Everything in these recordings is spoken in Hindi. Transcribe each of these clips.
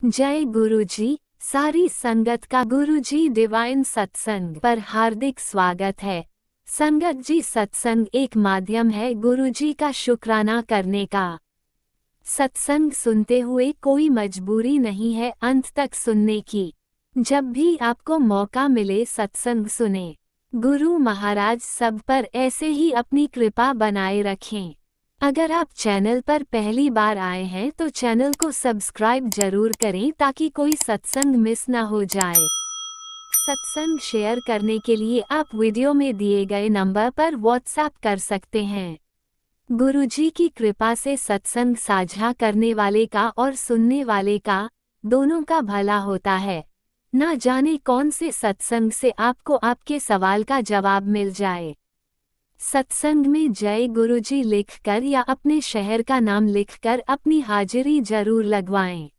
जय गुरुजी। सारी संगत का गुरुजी डिवाइन सत्संग पर हार्दिक स्वागत है। संगत जी, सत्संग एक माध्यम है गुरुजी का शुक्राना करने का। सत्संग सुनते हुए कोई मजबूरी नहीं है अंत तक सुनने की। जब भी आपको मौका मिले सत्संग सुने। गुरु महाराज सब पर ऐसे ही अपनी कृपा बनाए रखें। अगर आप चैनल पर पहली बार आए हैं तो चैनल को सब्सक्राइब जरूर करें ताकि कोई सत्संग मिस ना हो जाए। सत्संग शेयर करने के लिए आप वीडियो में दिए गए नंबर पर व्हाट्सएप कर सकते हैं। गुरुजी की कृपा से सत्संग साझा करने वाले का और सुनने वाले का दोनों का भला होता है। ना जाने कौन से सत्संग से आपको आपके सवाल का जवाब मिल जाए। सत्संग में जय गुरुजी लिखकर या अपने शहर का नाम लिखकर अपनी हाजिरी जरूर लगवाएं।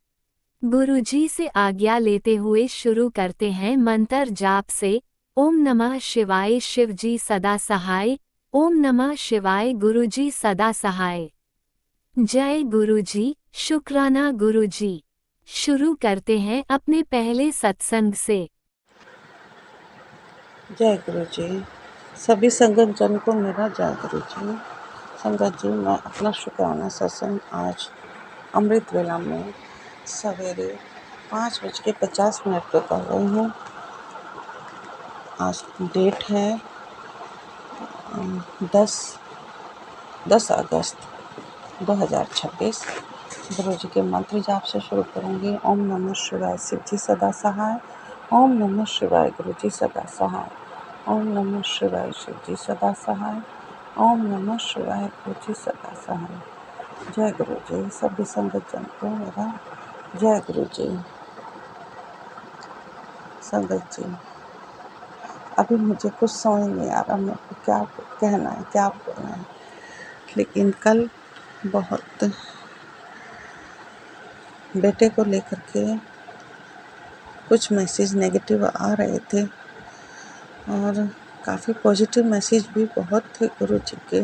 गुरुजी से आज्ञा लेते हुए शुरू करते हैं मंत्र जाप से। ओम नमः शिवाय, शिवजी सदा सहाय। ओम नमः शिवाय, गुरुजी सदा सहाय। जय गुरुजी, शुक्राना गुरुजी। शुरू करते हैं अपने पहले सत्संग से। जय गुरु जी। सभी संगत जन को मेरा जय गुरु जी। संगत जी, मैं अपना शुक्राना सत्संग आज अमृत वेला में सवेरे 5:50 पर कर रही हूँ। आज डेट है 10 अगस्त 2026। गुरु जी के मंत्र जाप से शुरू करूँगी। ओम नमः शिवाय, शिव जी सदा सहाय। ओम नमः शिवाय, गुरु जी सदा सहाय। ओम नमः शिवाय, शिव जी सदा सहाय। ओम नमः शिवाय, गुरु जी सदा सहाय। जय गुरु जी। सभी संगत जन को मेरा जय गुरु जी। संगत जी, अभी मुझे कुछ समझ नहीं आ रहा मेरे को क्या कहना है, क्या बोलना है। लेकिन कल बहुत बेटे को लेकर के कुछ मैसेज नेगेटिव आ रहे थे और काफ़ी पॉजिटिव मैसेज भी बहुत थे गुरु जी के।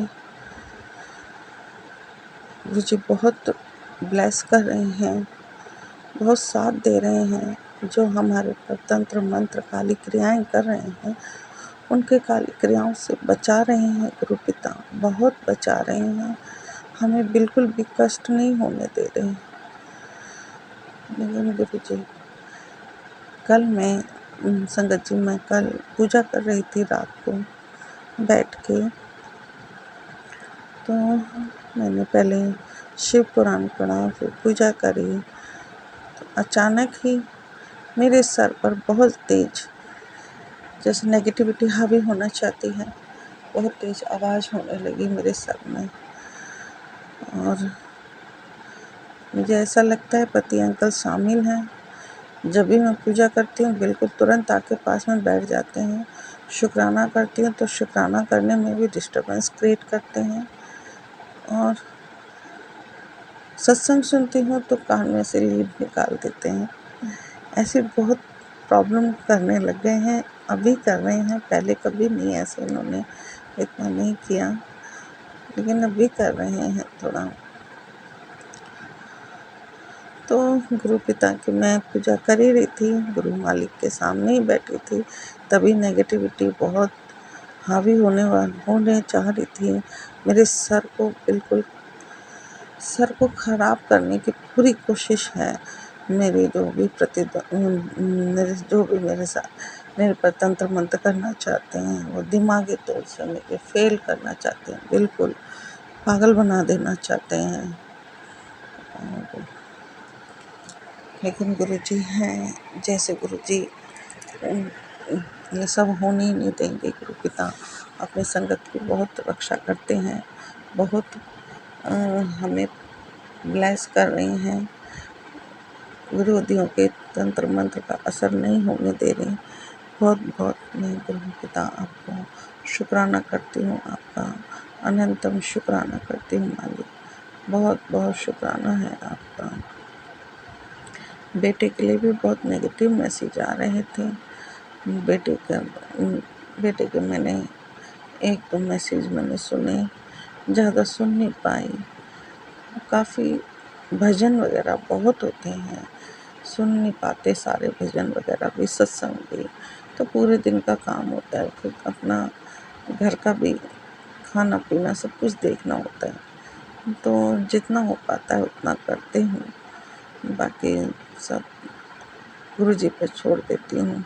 गुरु जी बहुत ब्लेस कर रहे हैं, बहुत साथ दे रहे हैं। जो हमारे पर तंत्र मंत्र काली क्रियाएं कर रहे हैं, उनके काली क्रियाओं से बचा रहे हैं गुरु पिता, बहुत बचा रहे हैं। हमें बिल्कुल भी कष्ट नहीं होने दे रहे। लेकिन गुरु जी, कल संगत जी, मैं कल पूजा कर रही थी रात को बैठ के। तो मैंने पहले शिव पुराण पढ़ा, फिर पूजा करी। तो अचानक ही मेरे सर पर बहुत तेज, जैसे नेगेटिविटी हावी होना चाहती है, बहुत तेज आवाज़ होने लगी मेरे सर में। और मुझे ऐसा लगता है पति अंकल शामिल हैं। जब भी मैं पूजा करती हूँ बिल्कुल तुरंत आके पास में बैठ जाते हैं। शुक्राना करती हूँ तो शुक्राना करने में भी डिस्टर्बेंस क्रिएट करते हैं। और सत्संग सुनती हूँ तो कान में से लीड निकाल देते हैं। ऐसे बहुत प्रॉब्लम करने लग गए हैं, अभी कर रहे हैं। पहले कभी नहीं ऐसे इन्होंने इतना नहीं किया, लेकिन अभी कर रहे हैं थोड़ा। तो गुरु पिता की मैं पूजा कर ही रही थी, गुरु मालिक के सामने ही बैठी थी, तभी नेगेटिविटी बहुत हावी होने चाह रही थी। मेरे सर को खराब करने की पूरी कोशिश है। मेरे जो भी मेरे पर तंत्र मंत्र करना चाहते हैं, वो दिमागी तौर से मुझे फेल करना चाहते हैं, बिल्कुल पागल बना देना चाहते हैं। लेकिन गुरुजी हैं, जैसे गुरुजी ये सब होने ही नहीं देंगे। गुरु पिता अपनी संगत की बहुत रक्षा करते हैं, बहुत हमें ब्लेस कर रहे हैं। विरोधियों के तंत्र मंत्र का असर नहीं होने दे रहे। बहुत बहुत मैं गुरु पिता आपको शुक्राना करती हूँ, आपका अनंतम शुक्राना करती हूँ मालिक, बहुत बहुत शुक्राना है आपका। बेटे के लिए भी बहुत नेगेटिव मैसेज आ रहे थे। बेटे के मैंने 1-2 मैसेज मैंने सुने, ज़्यादा सुन नहीं पाई। काफ़ी भजन वगैरह बहुत होते हैं, सुन नहीं पाते सारे भजन वगैरह भी, सत्संग भी, तो पूरे दिन का काम होता है, फिर अपना घर का भी खाना पीना सब कुछ देखना होता है, तो जितना हो पाता है उतना करती हूँ, बाकी सब गुरुजी पर छोड़ देती हूँ।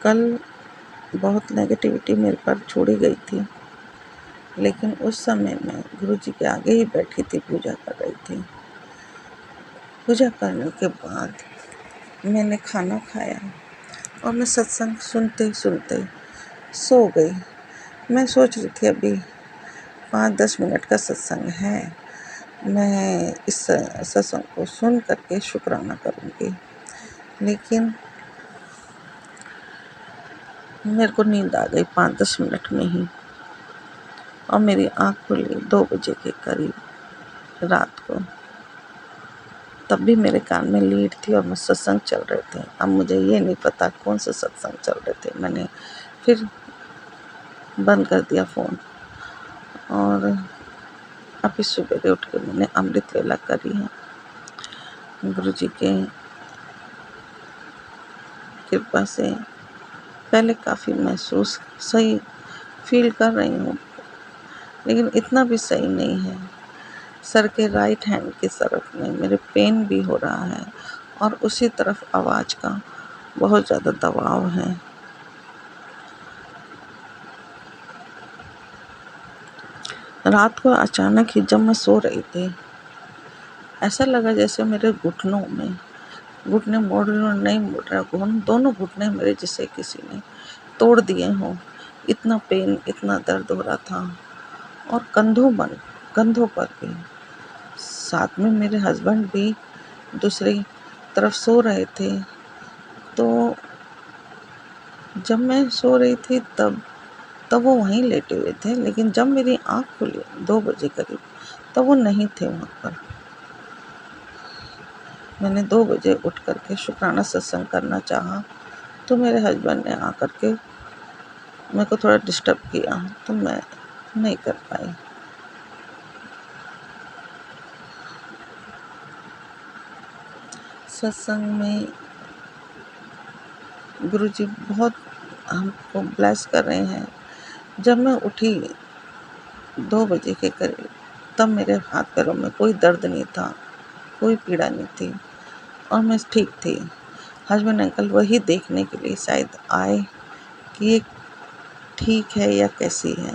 कल बहुत नेगेटिविटी मेरे पर छोड़ी गई थी, लेकिन उस समय मैं गुरुजी के आगे ही बैठी थी, पूजा कर रही थी। पूजा करने के बाद मैंने खाना खाया और मैं सत्संग सुनते सुनते सो गई। मैं सोच रही थी अभी 5-10 मिनट का सत्संग है, मैं इस सत्संग को सुन करके शुक्राना करूँगी, लेकिन मेरे को नींद आ गई 5-10 मिनट में ही, और मेरी आँख खुली 2 बजे के करीब रात को। तब भी मेरे कान में लीड थी और मैं सत्संग चल रहे थे। अब मुझे ये नहीं पता कौन से सत्संग चल रहे थे। मैंने फिर बंद कर दिया फ़ोन, और अभी सुबह उठ के मैंने अमृत वेला करी है। गुरुजी के कृपा से पहले काफ़ी महसूस सही फील कर रही हूँ, लेकिन इतना भी सही नहीं है। सर के राइट हैंड की तरफ में मेरे पेन भी हो रहा है, और उसी तरफ आवाज़ का बहुत ज़्यादा दबाव है। रात को अचानक ही जब मैं सो रही थी, ऐसा लगा जैसे मेरे घुटनों में घुटने नहीं मुड़ रहा, दोनों घुटने मेरे जैसे किसी ने तोड़ दिए हों। इतना पेन, इतना दर्द हो रहा था, और कंधों पर भी। साथ में मेरे हस्बैंड भी दूसरी तरफ सो रहे थे, तो जब मैं सो रही थी तब वो वहीं लेटे हुए थे, लेकिन जब मेरी आँख खुली 2 बजे करीब, तब वो नहीं थे वहाँ पर। मैंने 2 बजे उठ करके शुक्राना सत्संग करना चाहा, तो मेरे हस्बैंड ने आकर के मेरे को थोड़ा डिस्टर्ब किया, तो मैं नहीं कर पाई। सत्संग में गुरुजी बहुत हमको ब्लेस कर रहे हैं। जब मैं उठी 2 बजे के करीब, तब मेरे हाथ पैरों में कोई दर्द नहीं था, कोई पीड़ा नहीं थी, और मैं ठीक थी। हस्बैंड अंकल वही देखने के लिए शायद आए कि ये ठीक है या कैसी है।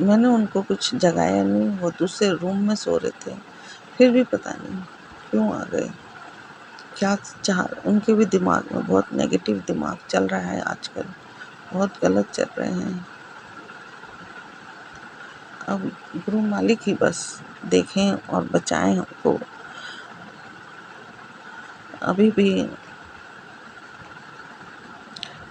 मैंने उनको कुछ जगाया नहीं, वो दूसरे रूम में सो रहे थे, फिर भी पता नहीं क्यों आ गए। क्या चाह उनके भी दिमाग में बहुत नेगेटिव दिमाग चल रहा है आजकल, बहुत गलत चल रहे हैं। अब गुरु मालिक ही बस देखें और बचाएं हमको। अभी भी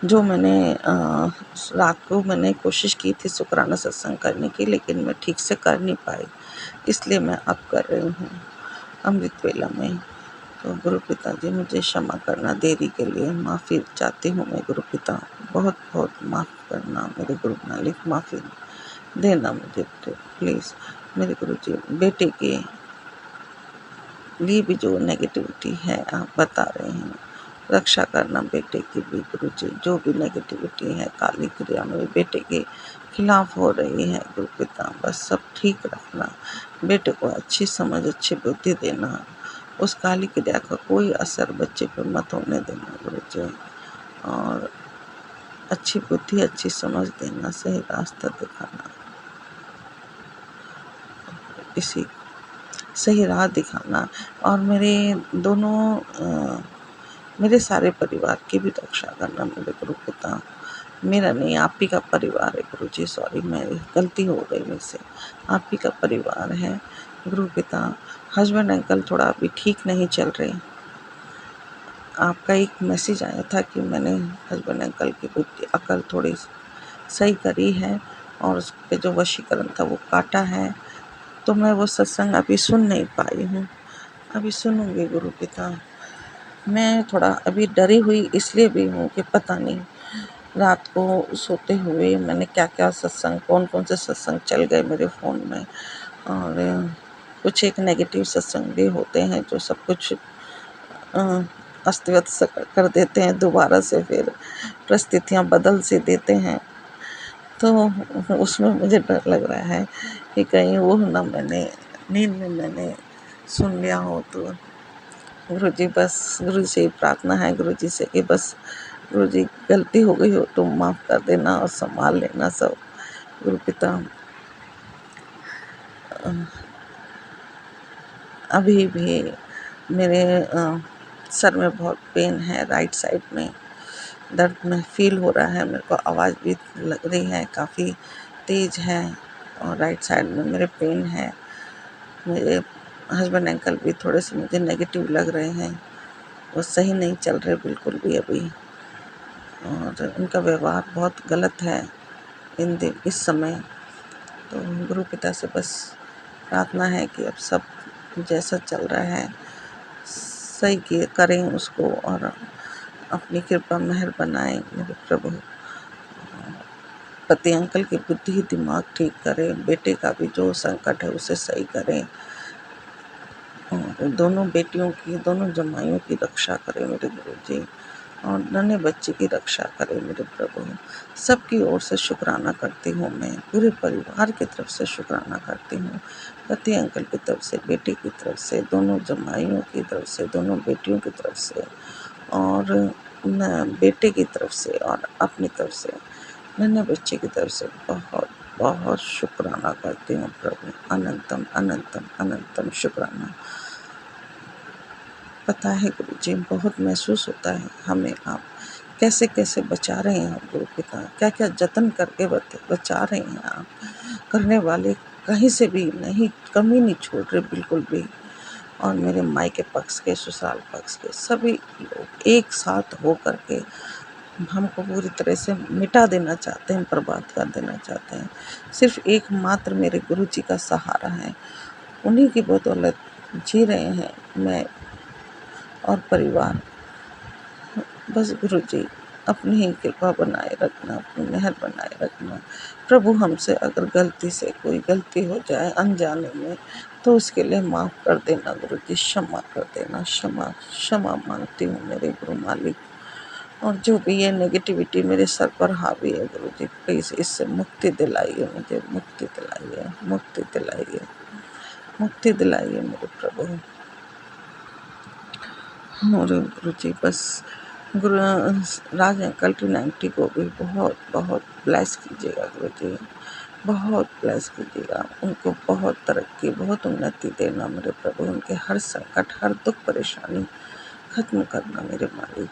जो मैंने रात को मैंने कोशिश की थी शुक्राना सत्संग करने की, लेकिन मैं ठीक से कर नहीं पाई, इसलिए मैं अब कर रही हूँ अमृत वेला में। तो गुरु पिता जी मुझे क्षमा करना, देरी के लिए माफ़ी चाहती हूँ मैं। गुरु पिता बहुत बहुत माफ़ करना, मेरे गुरु मालिक माफ़ी देना मुझे प्लीज़। मेरे गुरु जी, बेटे के लिए भी जो नेगेटिविटी है आप बता रहे हैं, रक्षा करना बेटे की भी गुरु जी। जो भी नेगेटिविटी है काली क्रिया में बेटे के खिलाफ हो रही है, गुरु पिता बस सब ठीक रखना, बेटे को अच्छी समझ अच्छी बुद्धि देना, उस काली क्रिया का कोई असर बच्चे पर मत होने देना गुरु जी, और अच्छी बुद्धि अच्छी समझ देना, सही रास्ता दिखाना, इसी सही राह दिखाना, और मेरे सारे परिवार की भी रक्षा करना मेरे गुरु पिता। मेरा नहीं, आप ही का परिवार है गुरु जी। सॉरी, मेरी गलती हो गई मेरे से। आप ही का परिवार है गुरु पिता। हस्बैंड अंकल थोड़ा अभी ठीक नहीं चल रहे। आपका एक मैसेज आया था कि मैंने हस्बैंड अंकल की बुद्धि अकल थोड़ी सही करी है, और उस पर जो वशीकरण था वो काटा है, तो मैं वो सत्संग अभी सुन नहीं पाई हूँ। अभी सुनूंगी गुरु पिता। मैं थोड़ा अभी डरी हुई इसलिए भी हूँ कि पता नहीं रात को सोते हुए मैंने क्या क्या सत्संग, कौन कौन से सत्संग चल गए मेरे फ़ोन में, और कुछ एक नेगेटिव सत्संग भी होते हैं जो सब कुछ अस्त व्यस्त कर देते हैं, दोबारा से फिर परिस्थितियाँ बदल से देते हैं। तो उसमें मुझे डर लग रहा है कि कहीं वो ना मैंने नींद में मैंने सुन लिया हो। तो गुरुजी बस गुरु से प्रार्थना है गुरुजी से कि बस गुरुजी गलती हो गई हो तो माफ़ कर देना और संभाल लेना सब। गुरु पिता अभी भी मेरे सर में बहुत पेन है, राइट साइड में दर्द में फील हो रहा है मेरे को, आवाज़ भी लग रही है काफ़ी तेज़ है और राइट साइड में मेरे पेन है। मेरे हस्बैंड अंकल भी थोड़े से मुझे नेगेटिव लग रहे हैं, वो सही नहीं चल रहे बिल्कुल भी अभी, और उनका व्यवहार बहुत गलत है इस समय। तो गुरु पिता से बस प्रार्थना है कि अब सब जैसा चल रहा है सही करें उसको और अपनी कृपा मेहर बनाएं मेरे प्रभु। पति अंकल की बुद्धि दिमाग ठीक करें, बेटे का भी जो संकट है उसे सही करें, और दोनों बेटियों की दोनों जमाइयों की रक्षा करें मेरे गुरु जी, और नन्हे बच्चे की रक्षा करें मेरे प्रभु। सबकी ओर से शुक्राना करती हूँ, मैं पूरे परिवार की तरफ से शुक्राना करती हूँ, पति अंकल की तरफ से, बेटी की तरफ से, दोनों जमाइयों की तरफ से, दोनों बेटियों की तरफ से, और बेटे की तरफ से, और अपनी तरफ से नन्हे बच्चे की तरफ से बहुत बहुत शुक्राना करती हूँ प्रभु। अनंतम अनंतम अनंतम शुक्राना। पता है गुरु जी, बहुत महसूस होता है हमें आप कैसे कैसे बचा रहे हैं आप गुरु पिता, क्या क्या जतन करके बचा रहे हैं आप। करने वाले कहीं से भी नहीं, कमी नहीं छोड़ रहे बिल्कुल भी। और मेरे मायके पक्ष के, ससुराल पक्ष के सभी लोग एक साथ हो करके हमको पूरी तरह से मिटा देना चाहते हैं, बर्बाद कर देना चाहते हैं। सिर्फ एकमात्र मेरे गुरु जी का सहारा है, उन्हीं की बदौलत जी रहे हैं मैं और परिवार। बस गुरु जी अपनी ही कृपा बनाए रखना, अपनी मेहर बनाए रखना प्रभु। हमसे अगर गलती से कोई गलती हो जाए अनजाने में तो उसके लिए माफ़ कर देना गुरु जी, क्षमा कर देना, क्षमा क्षमा मांगती हूँ मेरे गुरु मालिक। और जो भी ये नेगेटिविटी मेरे सर पर हावी है गुरु जी, प्लीज़ इससे मुक्ति दिलाइए, मुझे मुक्ति दिलाइए, मुक्ति दिलाइए, मुक्ति दिलाइए मेरे प्रभु। और गुरु जी बस गुरु राज अंकल 290 को भी बहुत बहुत ब्लेस कीजिएगा गुरु जी, बहुत ब्लेस कीजिएगा उनको, बहुत तरक्की, बहुत उन्नति देना मेरे प्रभु। उनके हर संकट, हर दुख परेशानी खत्म करना मेरे मालिक।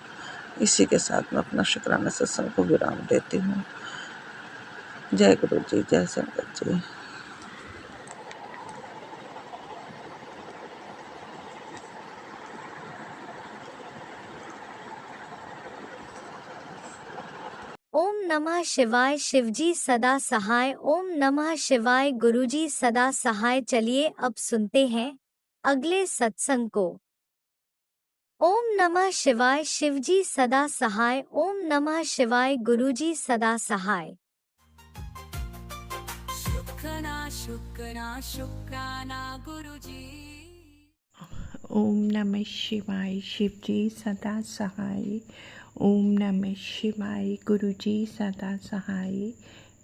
इसी के साथ मैं अपना शुक्राना सत्संग को विराम देती हूँ। जय गुरु जी, जय संगत जी। ओम नमः शिवाय। शिवजी सदा सहाय। ओम नमः शिवाय। गुरुजी सदा सहाय। चलिए अब सुनते हैं अगले सत्संग को। ओम नमः शिवाय। शिवजी सदा सहाय। ओम नमः शिवाय। गुरुजी सदा सहाय। शुक्राना गुरुजी। ओम नमः शिवाय। शिवजी सदा सहाय। ओम नमः शिवाय। गुरुजी सदा सहाय।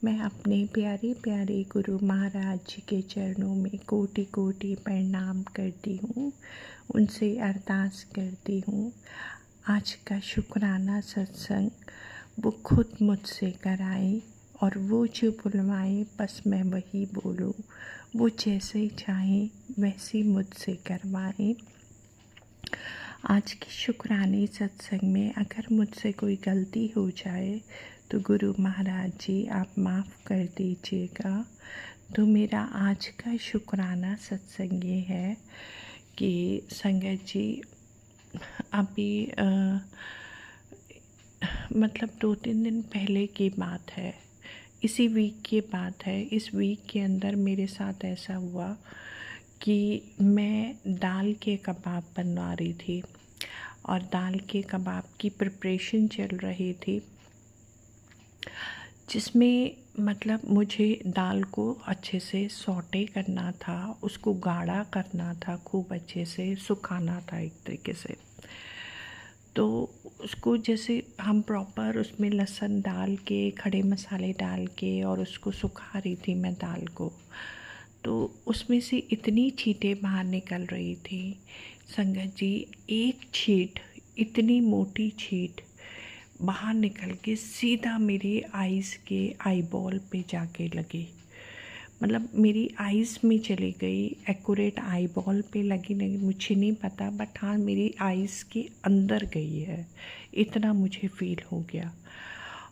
मैं अपने प्यारे प्यारे गुरु महाराज जी के चरणों में कोटि कोटि प्रणाम करती हूँ, उनसे अरदास करती हूँ आज का शुक्राना सत्संग वो खुद मुझसे कराएं, और वो जो बुलवाएं बस मैं वही बोलूँ, वो जैसे चाहें वैसे मुझसे करवाएं। आज के शुक्राने सत्संग में अगर मुझसे कोई गलती हो जाए तो गुरु महाराज जी आप माफ़ कर दीजिएगा। तो मेरा आज का शुक्राना सत्संग ये है कि संगत जी अभी मतलब 2-3 दिन पहले की बात है, इसी वीक की बात है। इस वीक के अंदर मेरे साथ ऐसा हुआ कि मैं दाल के कबाब बनवा रही थी और दाल के कबाब की प्रिपरेशन चल रही थी। जिसमें मतलब मुझे दाल को अच्छे से सौटे करना था, उसको गाढ़ा करना था, खूब अच्छे से सुखाना था एक तरीके से। तो उसको जैसे हम प्रॉपर उसमें लहसुन डाल के, खड़े मसाले डाल के और उसको सुखा रही थी मैं दाल को, तो उसमें से इतनी छींटें बाहर निकल रही थी संगत जी। एक छींट, इतनी मोटी छींट बाहर निकल के सीधा मेरी आइज़ के आईबॉल पे जाके लगी। मतलब मेरी आइज़ में चली गई, एक्यूरेट आईबॉल पे लगी नहीं, मुझे नहीं पता, बट हाँ मेरी आइज़ के अंदर गई है, इतना मुझे फील हो गया।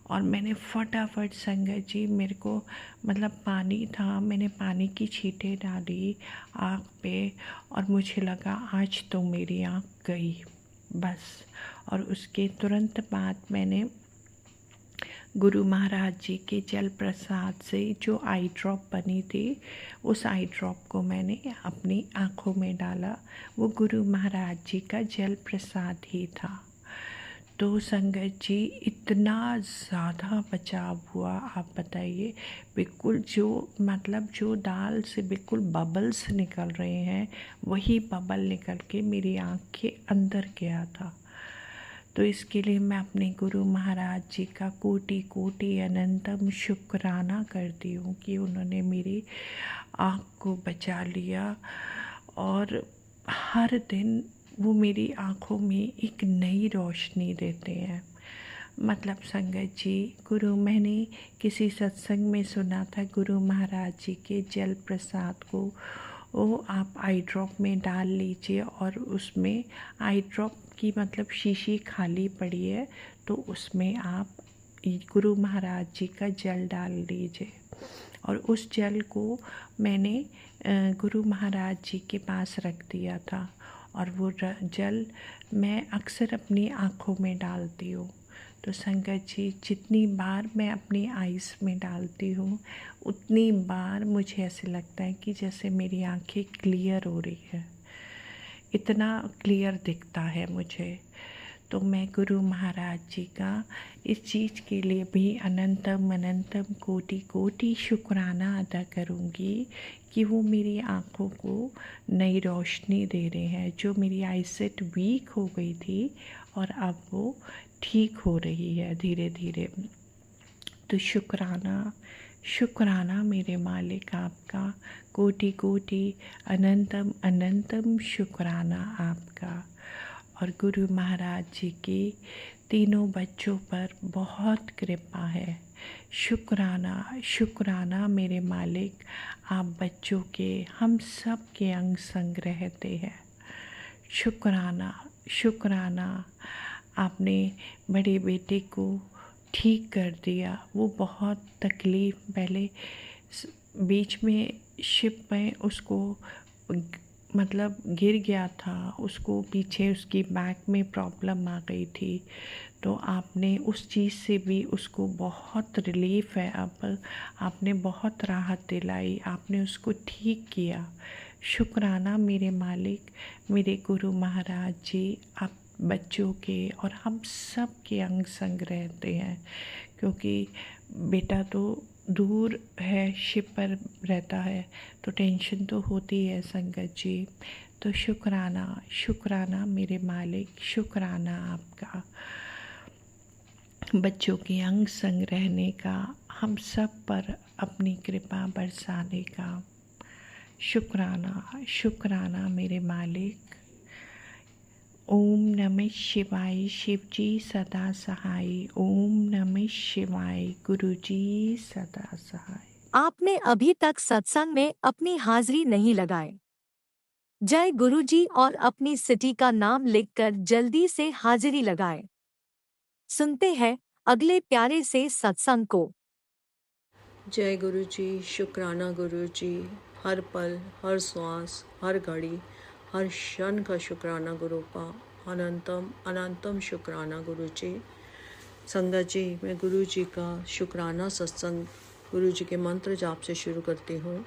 और मैंने फटाफट संगत जी, मेरे को मतलब पानी था, मैंने पानी की छींटें डाली आँख पे और मुझे लगा आज तो मेरी आँख गई बस। और उसके तुरंत बाद मैंने गुरु महाराज जी के जल प्रसाद से जो आई ड्रॉप बनी थी, उस आई ड्रॉप को मैंने अपनी आँखों में डाला। वो गुरु महाराज जी का जल प्रसाद ही था। तो संगत जी इतना ज़्यादा बचाव हुआ, आप बताइए। बिल्कुल जो मतलब जो दाल से बिल्कुल बबल्स निकल रहे हैं, वही बबल निकल के मेरी आँख के अंदर गया था। तो इसके लिए मैं अपने गुरु महाराज जी का कोटि कोटि अनंतम शुक्राना करती हूँ कि उन्होंने मेरी आँख को बचा लिया। और हर दिन वो मेरी आँखों में एक नई रोशनी देते हैं। मतलब संगत जी, मैंने किसी सत्संग में सुना था, गुरु महाराज जी के जल प्रसाद को वो आप आई ड्रॉप में डाल लीजिए और उसमें आई ड्रॉप की मतलब शीशी खाली पड़ी है, तो उसमें आप गुरु महाराज जी का जल डाल लीजिए। और उस जल को मैंने गुरु महाराज जी के पास रख दिया था और वो जल मैं अक्सर अपनी आँखों में डालती हूँ। तो संगत जी, जितनी बार मैं अपनी आइज़ में डालती हूँ उतनी बार मुझे ऐसे लगता है कि जैसे मेरी आँखें क्लियर हो रही है, इतना क्लियर दिखता है मुझे। तो मैं गुरु महाराज जी का इस चीज़ के लिए भी अनंतम अनंतम कोटि कोटि शुक्राना अदा करूँगी कि वो मेरी आँखों को नई रोशनी दे रहे हैं। जो मेरी आईसाइट वीक हो गई थी और अब वो ठीक हो रही है धीरे धीरे। तो शुक्राना शुक्राना मेरे मालिक आपका, कोटि कोटि अनंतम अनंतम शुक्राना आपका। और गुरु महाराज जी के तीनों बच्चों पर बहुत कृपा है। शुक्राना शुक्राना मेरे मालिक, आप बच्चों के हम सब के अंग संग रहते हैं। शुक्राना शुक्राना, आपने बड़े बेटे को ठीक कर दिया। वो बहुत तकलीफ़, पहले बीच में शिप में उसको मतलब गिर गया था, उसको पीछे उसकी बैक में प्रॉब्लम आ गई थी, तो आपने उस चीज़ से भी उसको बहुत रिलीफ़ है। अब आपने बहुत राहत दिलाई, आपने उसको ठीक किया। शुक्राना मेरे मालिक, मेरे गुरु महाराज जी, आप बच्चों के और हम सब के अंग संग रहते हैं, क्योंकि बेटा तो दूर है, शिप पर रहता है, तो टेंशन तो होती है संगत जी। तो शुक्राना शुक्राना मेरे मालिक, शुक्राना आपका, बच्चों के अंग संग रहने का, हम सब पर अपनी कृपा बरसाने का। शुक्राना शुक्राना मेरे मालिक। ओम नमः शिवाय, शिव जी सदा सहाय। ओम नमः शिवाय, गुरु जी सदा सहाय। आपने अभी तक सत्संग में अपनी हाजिरी नहीं लगाए। जय गुरु जी और अपनी सिटी का नाम लिखकर जल्दी से हाजिरी लगाएं। सुनते हैं अगले प्यारे से सत्संग को। जय गुरु जी, शुक्राना गुरु जी। हर पल, हर श्वास, हर घड़ी, हर क्षण का शुक्राना गुरु का। अनंतम अनंतम शुक्राना गुरु जी। संगत जी, मैं गुरु जी का शुक्राना सत्संग गुरु जी के मंत्र जाप से शुरू करती हूँ।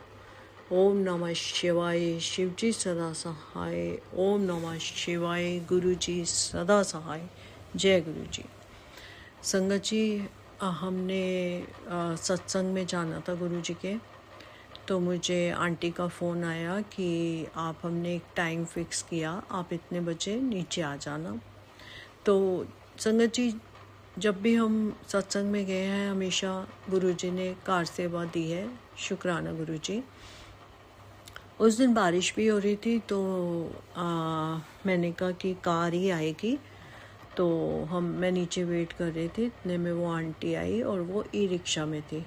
ओम नमः शिवाय, शिव जी सदा सहाय। ओम नमः शिवाय, गुरु जी सदा सहाय। जय गुरु जी। संगत जी, हमने सत्संग में जाना था गुरुजी के। तो मुझे आंटी का फ़ोन आया कि आप हमने एक टाइम फ़िक्स किया, आप इतने बजे नीचे आ जाना। तो संगत जी, जब भी हम सत्संग में गए हैं हमेशा गुरुजी ने कार सेवा दी है, शुक्राना गुरुजी। उस दिन बारिश भी हो रही थी तो मैंने कहा कि कार ही आएगी। तो मैं नीचे वेट कर रही थी, इतने में वो आंटी आई और वो ई रिक्शा में थी।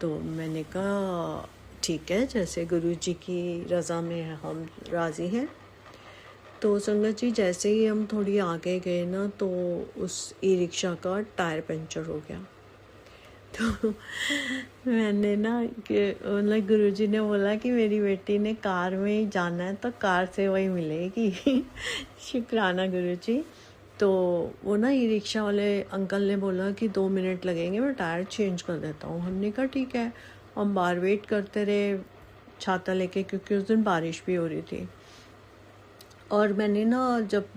तो मैंने कहा ठीक है, जैसे गुरुजी की रज़ा में हम राज़ी हैं। तो संगत जी, जैसे ही हम थोड़ी आगे गए ना तो उस ई रिक्शा का टायर पंचर हो गया। तो मैंने ना कि मतलब गुरुजी ने बोला कि मेरी बेटी ने कार में ही जाना है तो कार से वही मिलेगी। शुक्राना गुरुजी। तो वो ना ई रिक्शा वाले अंकल ने बोला कि 2 मिनट लगेंगे, मैं टायर चेंज कर देता हूँ। हमने कहा ठीक है। हम बाहर वेट करते रहे छाता लेके, क्योंकि उस दिन बारिश भी हो रही थी। और मैंने ना जब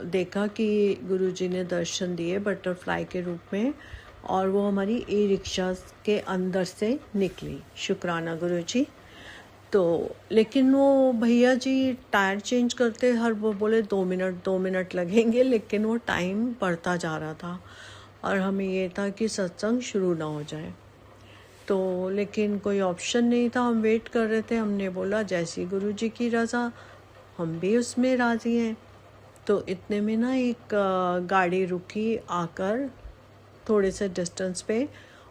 देखा कि गुरुजी ने दर्शन दिए बटरफ्लाई के रूप में, और वो हमारी ई रिक्शा के अंदर से निकली, शुक्राना गुरुजी। तो लेकिन वो भैया जी टायर चेंज करते हर वो बोले 2 मिनट लगेंगे, लेकिन वो टाइम बढ़ता जा रहा था और हमें ये था कि सत्संग शुरू ना हो जाए। तो लेकिन कोई ऑप्शन नहीं था, हम वेट कर रहे थे। हमने बोला जैसी गुरुजी की रज़ा, हम भी उसमें राज़ी हैं। तो इतने में ना एक गाड़ी रुकी आकर थोड़े से डिस्टेंस पे,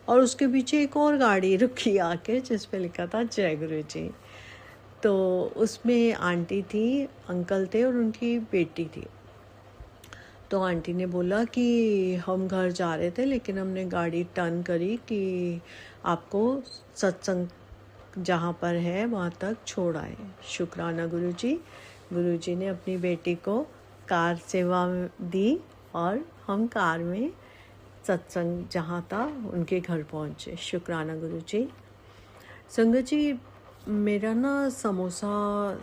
और उसके पीछे एक और गाड़ी रुकी आके जिस पे लिखा था जय गुरुजी। तो उसमें आंटी थी, अंकल थे और उनकी बेटी थी। तो आंटी ने बोला कि हम घर जा रहे थे, लेकिन हमने गाड़ी टर्न करी कि आपको सत्संग जहाँ पर है वहाँ तक छोड़ आए। शुक्राना गुरुजी। गुरुजी ने अपनी बेटी को कार सेवा दी और हम कार में सत्संग जहाँ था उनके घर पहुँचे। शुक्राना गुरुजी। संगत जी, मेरा ना समोसा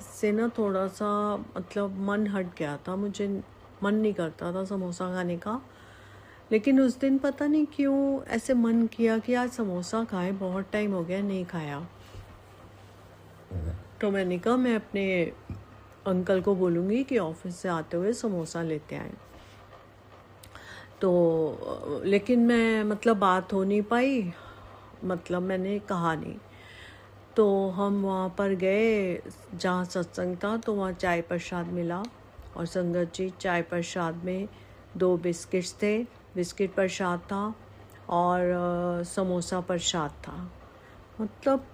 से ना थोड़ा सा मतलब मन हट गया था, मुझे मन नहीं करता था समोसा खाने का। लेकिन उस दिन पता नहीं क्यों ऐसे मन किया कि आज समोसा खाएं, बहुत टाइम हो गया नहीं खाया। तो मैंने कहा मैं अपने अंकल को बोलूँगी कि ऑफिस से आते हुए समोसा लेते आए। तो लेकिन मैं मतलब बात हो नहीं पाई, मतलब मैंने कहा नहीं। तो हम वहाँ पर गए जहाँ सत्संग था, तो वहाँ चाय प्रसाद मिला। और संगत जी, चाय प्रसाद में 2 बिस्किट्स थे, बिस्किट प्रसाद था और समोसा प्रसाद था। मतलब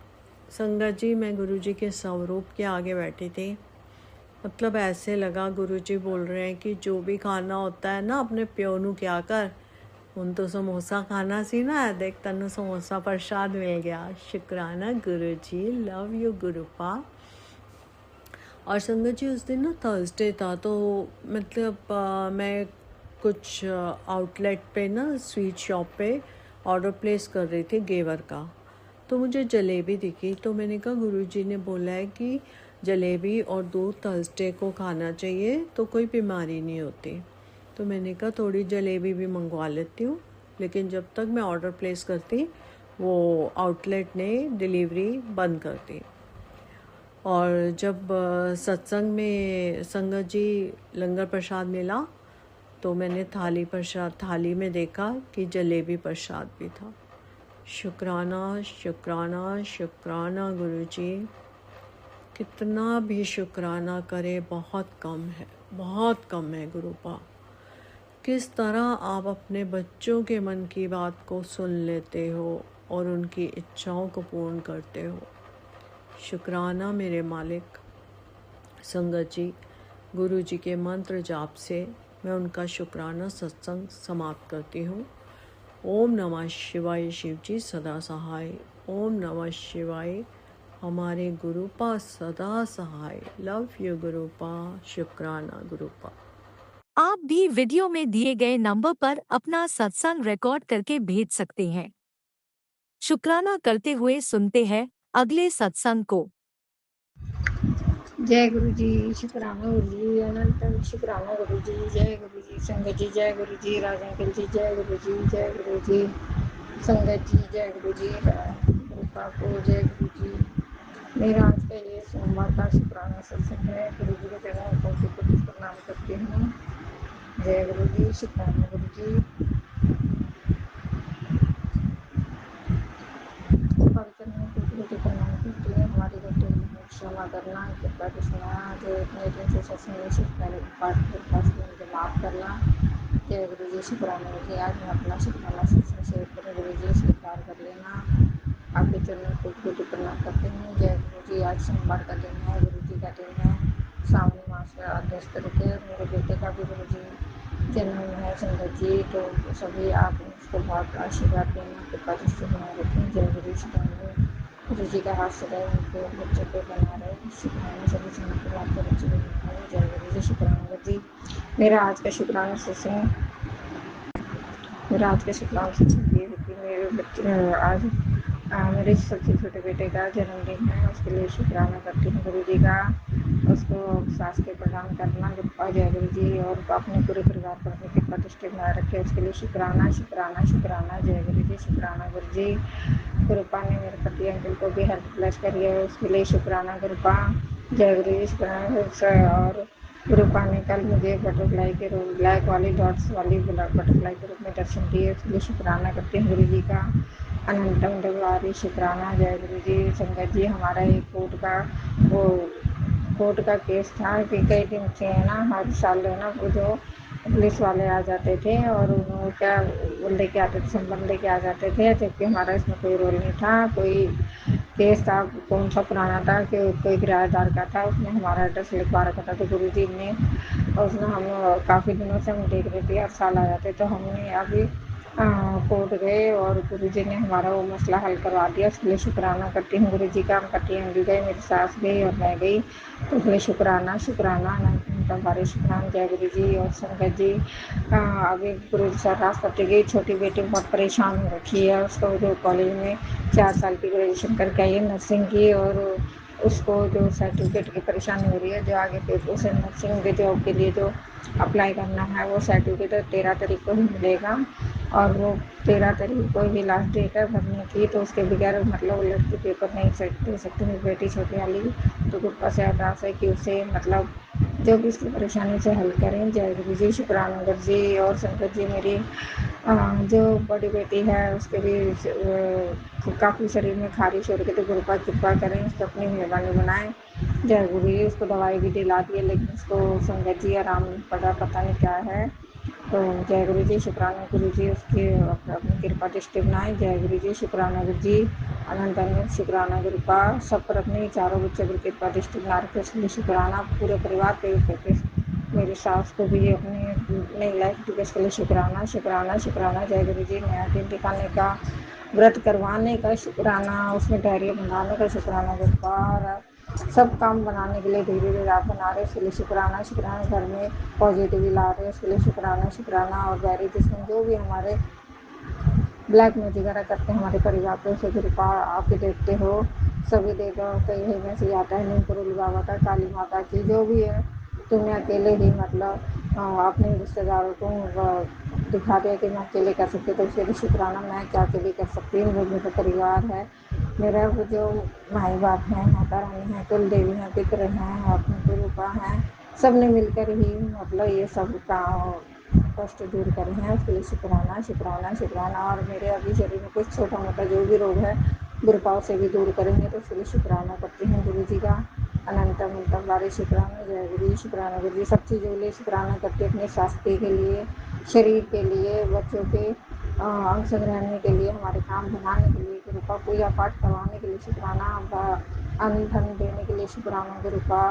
संगत जी, मैं गुरुजी के स्वरूप के आगे बैठी थी। मतलब ऐसे लगा गुरुजी बोल रहे हैं कि जो भी खाना होता है ना अपने प्यो नू क्या कर, उन तो समोसा खाना सी ना, देख तनु समोसा प्रसाद मिल गया। शुक्राना गुरुजी, लव यू गुरुपा। और संगत जी, उस दिन ना थर्सडे था, तो मतलब मैं कुछ आउटलेट पे ना स्वीट शॉप पे ऑर्डर प्लेस कर रही थी घेवर का। तो मुझे जलेबी दिखी, तो मैंने कहा गुरुजी ने बोला है कि जलेबी और दूध थर्सडे को खाना चाहिए तो कोई बीमारी नहीं होती। तो मैंने कहा थोड़ी जलेबी भी मंगवा लेती हूँ। लेकिन जब तक मैं ऑर्डर प्लेस करती, वो आउटलेट ने डिलीवरी बंद कर दी। और जब सत्संग में संगत जी लंगर प्रसाद मिला, तो मैंने थाली में देखा कि जलेबी प्रसाद भी था। शुक्राना शुक्राना शुक्राना गुरुजी। कितना भी शुक्राना करे बहुत कम है, बहुत कम है गुरुपा। किस तरह आप अपने बच्चों के मन की बात को सुन लेते हो और उनकी इच्छाओं को पूर्ण करते हो। शुक्राना मेरे मालिक। संगत जी, गुरु जी के मंत्र जाप से मैं उनका शुक्राना सत्संग समाप्त करती हूँ। ओम नमः शिवाय। शिव जी सदा सहाय। ओम नमः शिवाय। हमारे गुरुपा सदा सहाय। Love you गुरुपा। शुक्राना गुरुपा। आप भी वीडियो में दिए गए नंबर पर अपना सत्संग रिकॉर्ड करके भेज सकते हैं। शुक्राना करते हुए सुनते हैं अगले सत्संग को। जय गुरु जी, शुक्राना गुरु जी, अनंतम शुक्राना गुरु जी, जय गुरु जी, संगत जी, जय गुरु जी, राजंकल जी, जय गुरु जी, जय गुरु जी, संगत जी, जय गुरु जी, कृपा को जय गुरु जी। मेरा आज का ये सोमवार का शुक्राना सत्संग है। गुरु जी के चरणों को प्रणाम करती हूँ। जय गुरु जी, शुक्राना गुरु जी। पवित्र में कोटि प्रणाम करती हूँ। हमारी गलतियों को क्षमा करना, कृपा कृष्णा जो इतने दिन से सत्संग में शिव पहले पाठ मुझे माफ़ करना। जय गुरु जी, शुक्राना गुरु जी। आज मैं अपना शुक्राना सत्संग शेयर करूँ। गुरु जी स्वीकार कर लेना। आपके चरणों को कोटि प्रणाम करती हूँ। जय गुरु जी। आज सोमवार का दिन है, गुरु जी का दिन है। सावन मास का 10 तारीख है। मेरे बेटे का भी गुरु जी जन्म है संगत जी, तो सभी आप उसको बहुत आशीर्वाद देना, कृपा दृष्टि बनाए रखें। जय गुरु शुक्राना गुरु जी का हाथ सदैव उनके बच्चे पे बना रहे। शुक्राना सभी समय के आपके बच्चे पे बना रहे। जय गुरु जी, शुक्राना गुरु जी। मेरा आज का शुक्राना सत्संग मेरा आज का शुक्राना सत्संग ये है कि मेरे बच्चे आज मेरे सबसे छोटे बेटे का जन्मदिन है। उसके लिए शुक्राना करती हूँ गुरु जी का। उसको स्वास्थ्य प्रदान करना, कृपा जय गुरु जी, और अपने पूरे परिवार पर अपनी कृपा दृष्टि बनाए रखे। उसके लिए शुक्राना शुक्राना शुक्राना। जय गुरु जी, शुक्राना गुरु जी। कृपा ने मेरे पति अंकल को भी हेल्प प्लस करी है, उसके लिए शुक्राना कृपा। जय गुरु जी, शुक्राना। और कृपा ने कल मुझे बटरफ्लाई के रूप ब्लैक वाली डॉट्स वाली बटरफ्लाई के रूप में दर्शन दिए, उसके लिए शुक्राना करती हूँ गुरु जी का। अनंतम दरबारी शुक्राना। जय गुरु जी। संगत जी, हमारा एक वो कोर्ट का केस था कि कई दिन से है ना, हर साल है ना वो जो पुलिस वाले आ जाते थे और उन्होंने क्या वो लेके आते थे, संबंध लेके आ जाते थे, जबकि हमारा इसमें कोई रोल नहीं था। कोई केस था, कौन सा पुराना था कि कोई किराएदार का था, उसने हमारा एड्रेस लिखवा रखा था। तो गुरु जी ने उसने हम काफ़ी दिनों से हम देख रहे थे, हर साल आ जाते, तो हमने अभी कोर्ट गए और गुरु जी ने हमारा वो मसला हल करवा दिया। उसके लिए शुक्राना करती हूँ गुरु जी का। हम पति हम भी गए, मेरी सास गई और मैं गई, तो उसके लिए शुक्राना शुक्राना अनंत बारे शुक्राना। जय गुरु जी। और संगत जी, अभी गुरु जी सर राष्ट्रपति गई, छोटी बेटी बहुत परेशान हो रखी है। उसको जो कॉलेज में 4 साल की ग्रेजुएशन करके आई है नर्सिंग की, और उसको जो सर्टिफिकेट की परेशानी हो रही है, जो आगे फिर उसे नर्सिंग के जॉब के लिए जो अप्लाई करना है, वो सर्टिफिकेट 13 तारीख को ही मिलेगा, और वो 13 तारीख को ही लास्ट डेट है भरने की। तो उसके बगैर मतलब लड़की पेपर नहीं दे सकती मेरी बेटी छोटी वाली। तो कृपा से अरदास है कि उसे मतलब जो भी इसकी परेशानी से हल करें। जय गुरु जी, शुक्राना गुरु जी। और संगत जी, मेरी जो बड़ी बेटी है उसके भी काफ़ी शरीर में खारिश हो रही है, तो गुरु का कृपा करें, उसको अपनी मेहरबानी बनाएं। जय गुरु जी। उसको दवाई भी दिला दी है, लेकिन उसको संगत जी आराम नहीं पड़ा, पता नहीं क्या है। तो जय गुरु जी, शुक्राना गुरु जी, उसकी अपनी कृपा दृष्टि बनाए। जय गुरु जी, शुक्राना गुरु जी। अनंत अनंत शुक्राना गुरु का। सब पर अपने चारों बच्चों पर कृपा दृष्टि बना रखे, उसके लिए शुक्राना। पूरे परिवार पे मेरी सास को भी अपनी नई लाइफ दी, उसके लिए शुक्राना शुक्राना शुक्राना। जय गुरु जी। नया दिन दिखाने का, व्रत करवाने का शुक्राना, उसमें धैर्य बनाने का शुक्राना गुरु का। और सब काम बनाने के लिए धीरे धीरे आप बना रहे, उसके लिए शुक्राना शुक्राना। घर में पॉजिटिव ला रहे हैं, उसके लिए शुक्राना शुक्राना। और बैरी दुश्मन जो भी हमारे ब्लैक मैजिक वगैरह करते हैं हमारे परिवार पे, उसे कृपा आप देखते हो, सभी दे दो। तो यही मैसेज आता है नीम करोली बाबा का, काली माता की, जो भी है तुमने अकेले ही मतलब अपने रिश्तेदारों को दिखा दिया कि मैं अकेले कर सकती हूँ। तो उसके लिए शुक्राना। मैं क्या अकेले कर सकती हूँ, वो मेरा परिवार है, मेरा वो जो माई बाप हैं, माता रानी हैं, कुल देवी हैं, पितर हैं, अपने गुरुपा हैं, सब ने मिलकर ही मतलब ये सब का कष्ट दूर करे हैं, उसके लिए शुक्राना शुक्राना शुक्राना। और मेरे अभी शरीर में कुछ छोटा मोटा जो भी रोग है, गुरुपाव से भी दूर करेंगे, तो उसके लिए शुक्राना करती हूँ गुरु जी का। अनंतम अनंतम बारे शुक्राना। जय गुरु जी, शुक्राना गुरु जी। सब चीज़ों के लिए शुक्राना करती हूँ, अपने स्वास्थ्य के लिए, शरीर के लिए, बच्चों के अंग संग्रहण के लिए, हमारे काम बनाने के लिए गुरुपा, पूजा पाठ करवाने के लिए शुक्राना, अन्न धन देने के लिए शुक्राना गुरुपा।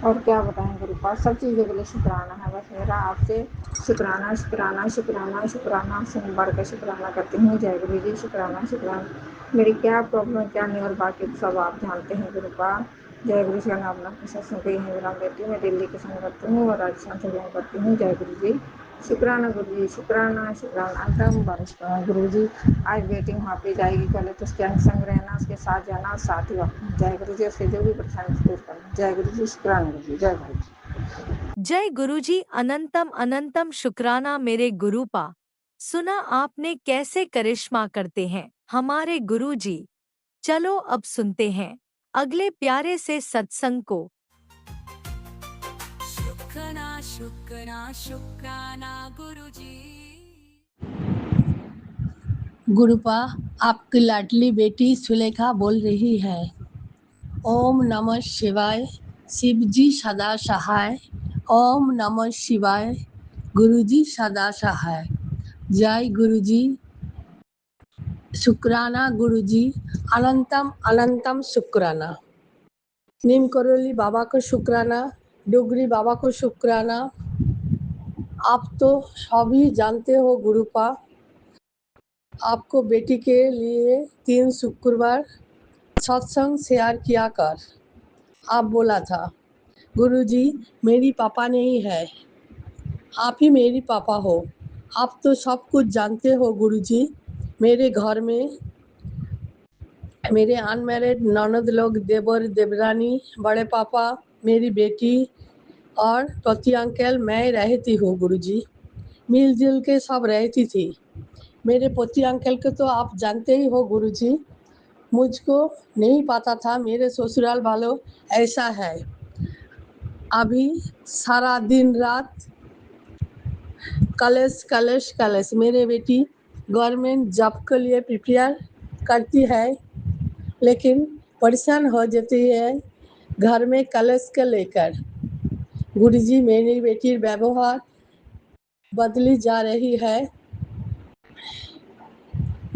और क्या बताएं गुरुपा, सब चीज़ों के लिए शुक्राना है बस मेरा आपसे। शुक्राना शुक्राना शुक्राना शुक्राना। सोमवार का शुक्राना करती हूँ। जय गुरु जी, शुक्राना शुक्राना। मेरी क्या प्रॉब्लम क्या नहीं, और बाकी सब आप जानते हैं गुरुपा। जय गुरु जी। नाम नाम सत्संग के यहीं विराम देती हूँ। मैं दिल्ली के संग करती हूँ और राजस्थान से बिलोंग करती हूँ। जय गुरु जी। शुक्राना गुरु जी, शुक्राना शुक्राना। एकदम बारिश का गुरु जी। आज बेटी वहाँ पे जाएगी, पहले तो उसके संग रहना, उसके साथ जाना और साथ ही वापस। जय गुरु जी। उससे जो भी परेशानी दूर करना। जय गुरु जी। शुक्राना गुरु जी। जय गुरु जी। जय गुरुजी। अनंतम अनंतम शुक्राना मेरे गुरुपा। सुना आपने कैसे करिश्मा करते हैं हमारे गुरुजी। चलो अब सुनते हैं अगले प्यारे से सत्संग को। शुक्राना शुक्राना शुक्राना गुरुजी। गुरुपा, आपकी लाडली बेटी सुलेखा बोल रही है। ओम नमः शिवाय। शिवजी सदा सहाय। ओम नमः शिवाय। गुरुजी सदा सहाय। जय गुरुजी। शुक्राना गुरुजी। अनंतम अनंतम शुक्राना। नीम करोली बाबा को शुक्राना। डुगरी बाबा को शुक्राना। आप तो सभी जानते हो गुरुपा, आपको बेटी के लिए 3 शुक्रवार सत्संग शेयर किया कर आप बोला था। गुरुजी, मेरी पापा नहीं है, आप ही मेरी पापा हो। आप तो सब कुछ जानते हो गुरुजी। मेरे घर में मेरे अनमैरिड ननद लोग, देवर देवरानी, बड़े पापा, मेरी बेटी और पति अंकल, मैं रहती हूँ गुरुजी। मिलजुल के सब रहती थी। मेरे पति अंकल को तो आप जानते ही हो गुरुजी। मुझको नहीं पता था मेरे ससुराल वालों ऐसा है। अभी सारा दिन रात कलेश कलेश कलेश। मेरे बेटी गवर्नमेंट जॉब के लिए प्रिपेयर करती है, लेकिन परेशान हो जाती है घर में कलेश के लेकर। गुरुजी, मेरी बेटी व्यवहार बदली जा रही है।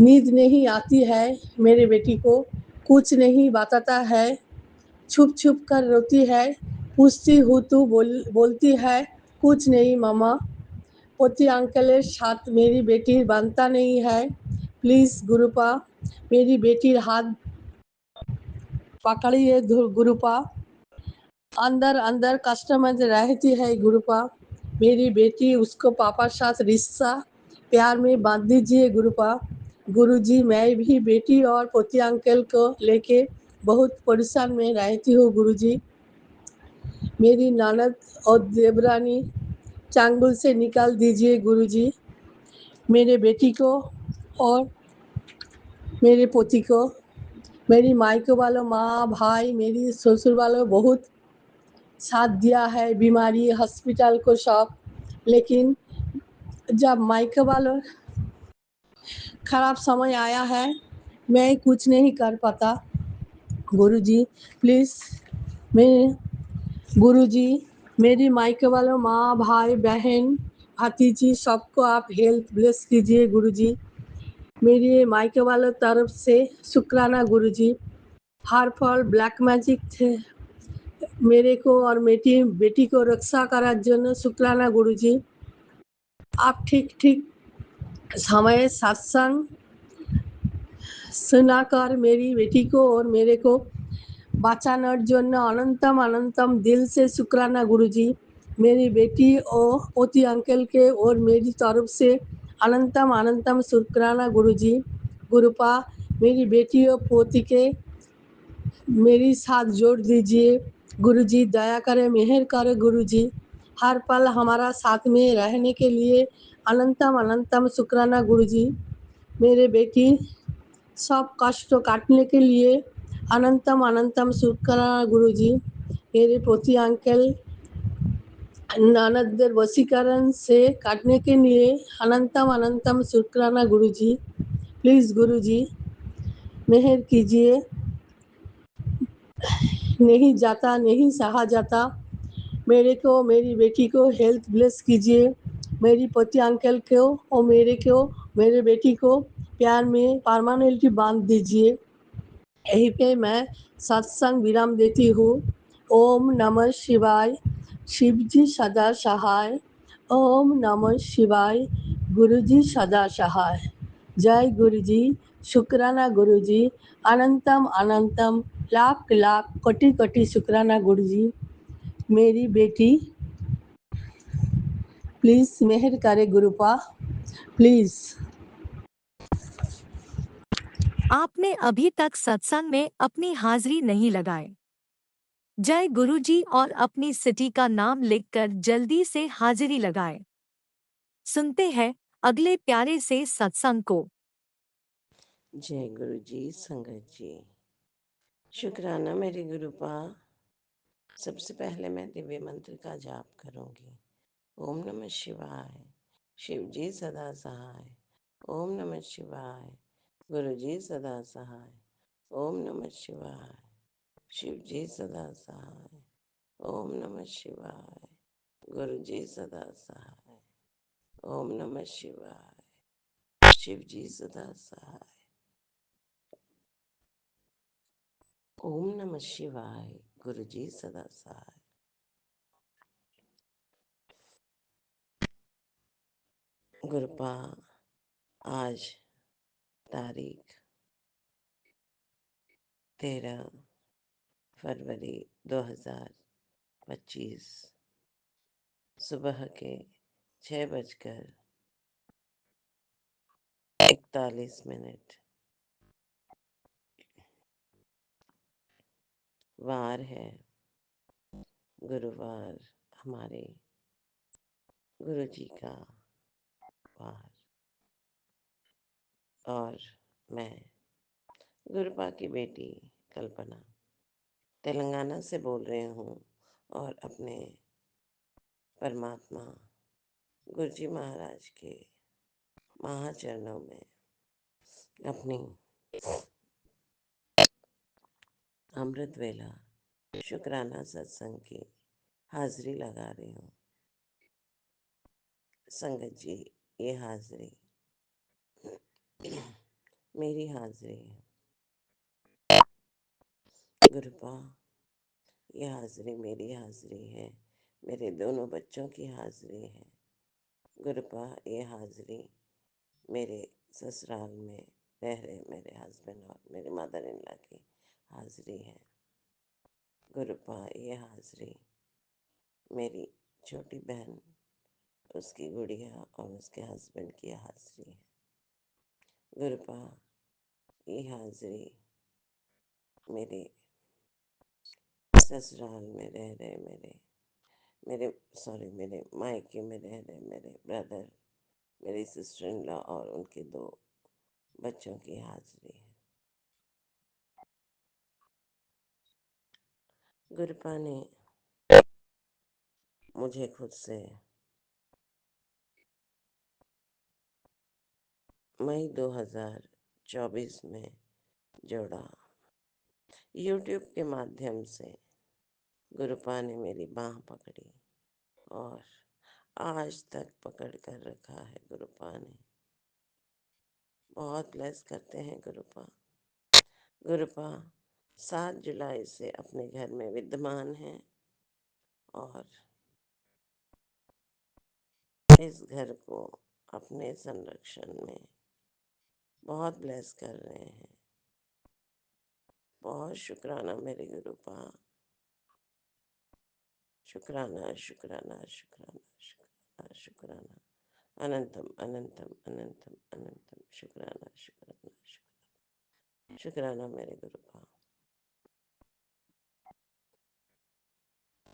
नींद नहीं आती है मेरे बेटी को, कुछ नहीं बताता है, छुप छुप कर रोती है। पूछती हूँ तो बोलती है कुछ नहीं मामा। पोती अंकल साथ मेरी बेटी बनता नहीं है। प्लीज़ गुरुपा, मेरी बेटी हाथ पकड़िए गुरुपा। अंदर अंदर कस्टमर रहती है गुरुपा। मेरी बेटी उसको पापा साथ रिश्ता प्यार में बांध दीजिए गुरुपा। गुरुजी, मैं भी बेटी और पोती अंकल को लेके बहुत परेशान में रहती हूँ गुरुजी। मेरी ननद और देवरानी चांगुल से निकाल दीजिए गुरुजी। मेरे बेटी को और मेरे पोती को, मेरी मायके वालों, माँ भाई, मेरी ससुर वालों बहुत साथ दिया है, बीमारी हॉस्पिटल को सब। लेकिन जब मायके वालों खराब समय आया है, मैं कुछ नहीं कर पाता गुरुजी। प्लीज़ मैं गुरुजी, मेरी मायके वालों, माँ भाई बहन भतीजी सबको आप हेल्थ ब्लेस कीजिए गुरुजी। मेरे मायके वालों तरफ से शुक्राना गुरुजी। हर फल ब्लैक मैजिक थे मेरे को और मेरी बेटी को रक्षा करार जন্য शुक्राना गुरुजी। आप ठीक ठीक समय सत्संग सुनाकर मेरी बेटी को और मेरे को বাঁচানোর জন্য অনন্তম অনন্তম दिल से शुक्राना गुरुजी। मेरी बेटी और पोती अंकल के और मेरी तरफ से अनंतम अनंतम शुक्राना गुरुजी। गुरुपा, मेरी बेटी और पोती के मेरी साथ जोड़ दीजिए गुरुजी। दया करें, मेहर करें गुरुजी। हर पल हमारा साथ में रहने के लिए अनंतम अनंतम शुक्राना गुरुजी। मेरे बेटी सब कष्ट काटने के लिए अनंतम अनंतम शुक्राना गुरुजी। मेरे पोती अंकल ननदर वशीकरण से काटने के लिए अनंतम अनंतम शुक्राना गुरुजी। प्लीज़ गुरुजी मेहर कीजिए। नहीं जाता, नहीं सहा जाता। मेरे को, मेरी बेटी को हेल्थ ब्लेस कीजिए। मेरी पति अंकल को और मेरे बेटी को प्यार में परमानेंटली बांध दीजिए। यहीं पे मैं सत्संग विराम देती हूँ। ओम नमः शिवाय। शिवजी सदा सहाय। ओम नमः शिवाय। गुरुजी सदा सहाय। जय गुरुजी। शुक्राना गुरुजी। अनंतम अनंतम लाख लाख कोटि कोटि शुक्राना गुरु जी। मेरी बेटी प्लीज़ मेहर करे गुरुपा, प्लीज़। आपने अभी तक सत्संग में अपनी हाजिरी नहीं लगाई। जय गुरुजी और अपनी सिटी का नाम लिखकर जल्दी से हाजिरी लगाएं। सुनते हैं अगले प्यारे से सत्संग को। जय गुरु जी, संगत जी, शुक्राना मेरे गुरुपा। सबसे पहले मैं दिव्य मंत्र का जाप करूंगी। ओम नमः शिवाय। शिव जी सदा सहाय। ओम नमः शिवाय। गुरु जी सदा सहाय। ओम नमः शिवाय। शिव जी सदा सहाय। ओम नमः शिवाय। गुरु जी सदा सहाय। ओम नमः शिवाय। शिव जी सदा सहाय। ओम नमः शिवाय। गुरु जी सदा सहाय। गुरुपा, आज तारीख 13 फरवरी 2025 सुबह के 6:41 वार है, गुरुवार, हमारे गुरु जी का वार। और मैं गुरुपा की बेटी कल्पना तेलंगाना से बोल रही हूँ और अपने परमात्मा गुरु जी महाराज के महाचरणों में अपनी अमृत वेला शुक्राना सत्संग की हाजिरी लगा रही हूँ। संगत जी, ये हाजिरी मेरी हाजिरी है। गुरुपा, ये हाजिरी मेरी हाजिरी है। मेरे दोनों बच्चों की हाजिरी है। गुरुपा, ये हाजिरी मेरे ससुराल में रह रहे मेरे हस्बैंड और मेरे मदर इन लॉ की हाजिरी है। गुरुपा, ये हाजिरी मेरी छोटी बहन, उसकी गुड़िया और उसके हस्बैंड की हाजिरी है। गुरुपा, ये हाजिरी मेरे ससुराल में रह रहे मेरे मायके में रह रहे मेरे ब्रदर, मेरी सिस्टर इन लॉ और उनके 2 बच्चों की हाजिरी है। गुरुपा ने मुझे खुद से मई 2024 में जोड़ा। YouTube के माध्यम से गुरुपा ने मेरी बाँह पकड़ी और आज तक पकड़ कर रखा है। गुरुपा ने बहुत ब्लेस करते हैं गुरुपा। गुरुपा 7 जुलाई से अपने घर में विद्यमान है और इस घर को अपने संरक्षण में बहुत ब्लेस कर रहे हैं। बहुत शुक्राना मेरे गुरुपा, शुक्राना शुक्राना शुक्राना शुक्राना शुक्राना, अनंतम अनंतम अनंतम अनंतम शुक्राना शुक्राना शुक्राना शुक्राना मेरे गुरुपा।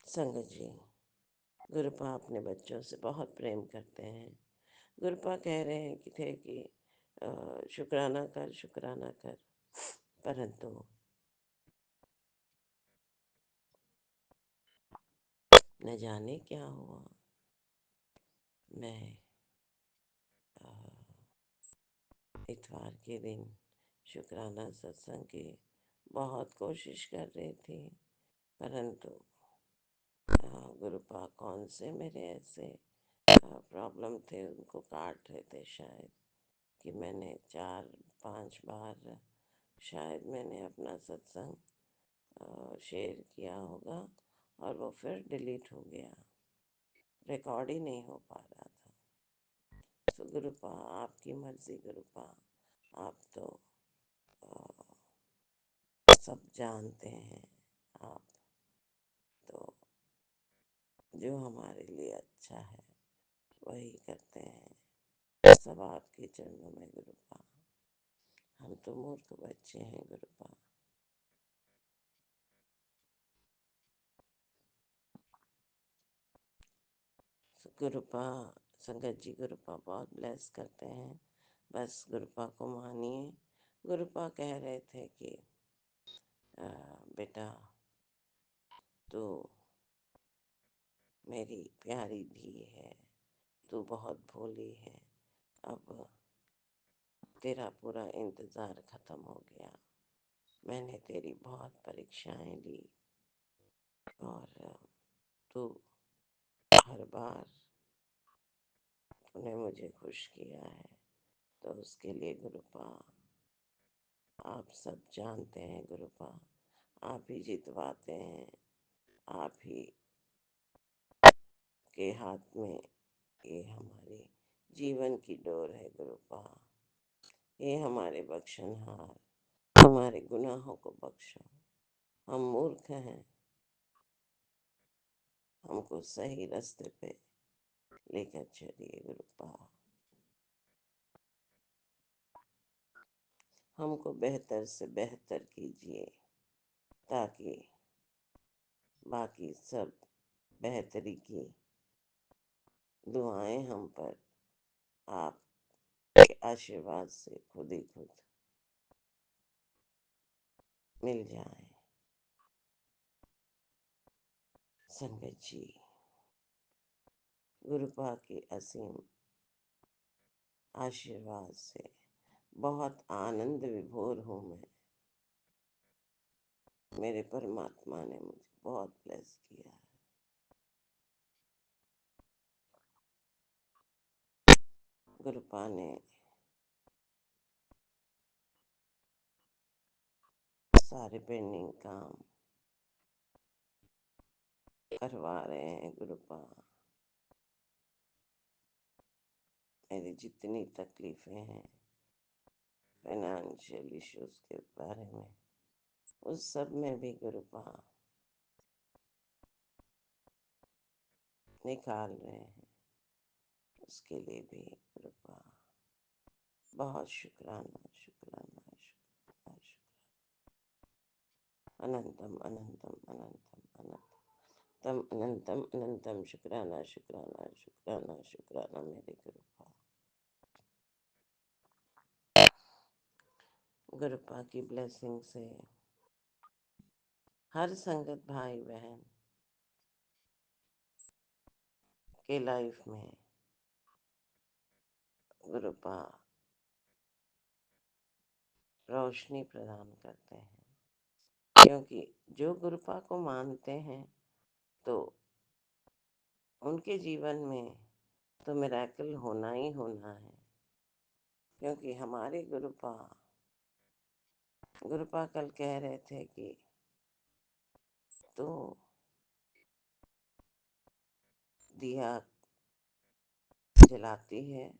संगत जी, गुरुपा अपने बच्चों से बहुत प्रेम करते हैं। गुरुपा कह रहे हैं कि थे कि शुक्राना कर, परंतु न जाने क्या हुआ। मैं इतवार के दिन शुक्राना सत्संग की बहुत कोशिश कर रही थी, परंतु गुरुपा कौन से मेरे ऐसे प्रॉब्लम थे, उनको काट रहे थे शायद, कि मैंने 4-5 बार शायद मैंने अपना सत्संग शेयर किया होगा और वो फिर डिलीट हो गया, रिकॉर्ड ही नहीं हो पा रहा था। तो गुरुपा, आपकी मर्जी गुरुपा, आप तो सब जानते हैं आप, तो जो हमारे लिए अच्छा है वही करते हैं। सब आपके चरणों में गुरुपा। हम तो मूर्ख बच्चे हैं गुरुपा। गुरुपा संगत जी गुरुपा बहुत ब्लेस करते हैं। बस गुरुपा को मानिए। गुरुपा कह रहे थे कि बेटा तू मेरी प्यारी धी है, तू बहुत भोली है। अब तेरा पूरा इंतज़ार ख़त्म हो गया। मैंने तेरी बहुत परीक्षाएं ली और तू हर बार तूने मुझे खुश किया है, तो उसके लिए गुरुपा आप सब जानते हैं गुरुपा, आप ही जितवाते हैं। आप ही के हाथ में ये हमारे जीवन की डोर है गुरुपा। ये हमारे बख्शनहार, हमारे गुनाहों को बख्शो। हम मूर्ख हैं, हमको सही रास्ते पे लेकर चलिए गुरुपा। हमको बेहतर से बेहतर कीजिए ताकि बाकी सब बेहतरी की दुआएं हम पर आपके आशीर्वाद से खुद ही खुद मिल जाए। संगत जी गुरुपा के असीम आशीर्वाद से बहुत आनंद विभोर हूँ मैं। मेरे परमात्मा ने मुझे बहुत ब्लेस किया है। गुरुपा ने सारे पेंडिंग काम करवा रहे हैं गुरुपा। मेरी जितनी तकलीफें हैं फाइनेंशियल इश्यूज के बारे में, उस सब में भी गुरुपा निकाल रहे हैं। उसके लिए भी गुरुपा बहुत शुक्राना शुक्राना शुक्राना शुक्राना। अनंतम अनंतम अनंतम अनंतम अनंतम अनंतम शुक्राना शुक्राना शुक्राना शुक्राना मेरे गुरुपा। गुरुपा की ब्लेसिंग से हर संगत भाई बहन के लाइफ में गुरुपा रोशनी प्रदान करते हैं, क्योंकि जो गुरुपा को मानते हैं तो उनके जीवन में तो मिरेकल होना ही होना है। क्योंकि हमारे गुरुपा कल कह रहे थे कि तो दिया जलाती है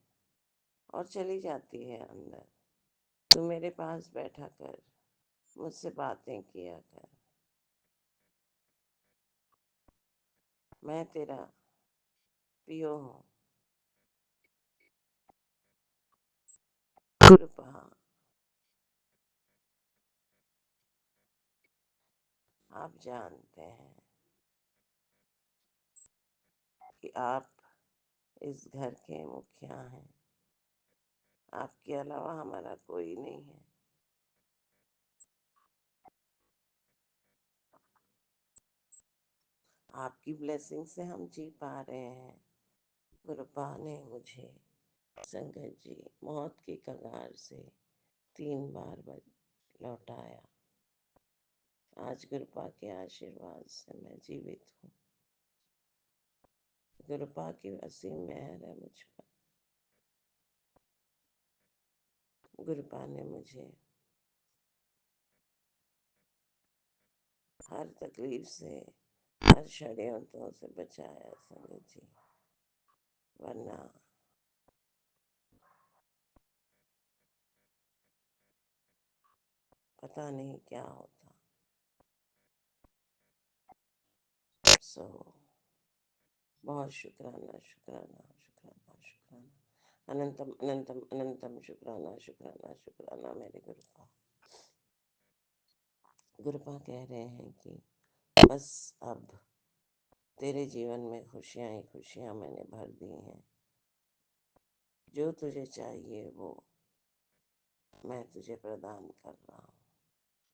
और चली जाती है अंदर, तू मेरे पास बैठा कर, मुझसे बातें किया कर, मैं तेरा पियो हूँ। गुरुपा आप जानते हैं कि आप इस घर के मुखिया हैं। आपके अलावा हमारा कोई नहीं है। आपकी ब्लेसिंग से हम जी पा रहे हैं। गुरुपा ने मुझे संगत जी मौत की कगार से 3 बार लौटाया। आज गुरुपा के आशीर्वाद से मैं जीवित हूँ। गुरुपा की असीम मेहर है मुझ पर। गुरुपा ने मुझे हर तकलीफ से, हर षड्यंत्रों से बचाया संगत जी, वरना पता नहीं क्या होता। सो बहुत शुक्राना शुक्राना शुक्राना शुक्राना, अनंतम अनंतम अनंतम शुक्राना शुक्राना शुक्राना मेरे गुरुपा। गुरुपा कह रहे हैं कि बस अब तेरे जीवन में खुशियाँ ही खुशियाँ मैंने भर दी हैं। जो तुझे चाहिए वो मैं तुझे प्रदान कर रहा हूँ।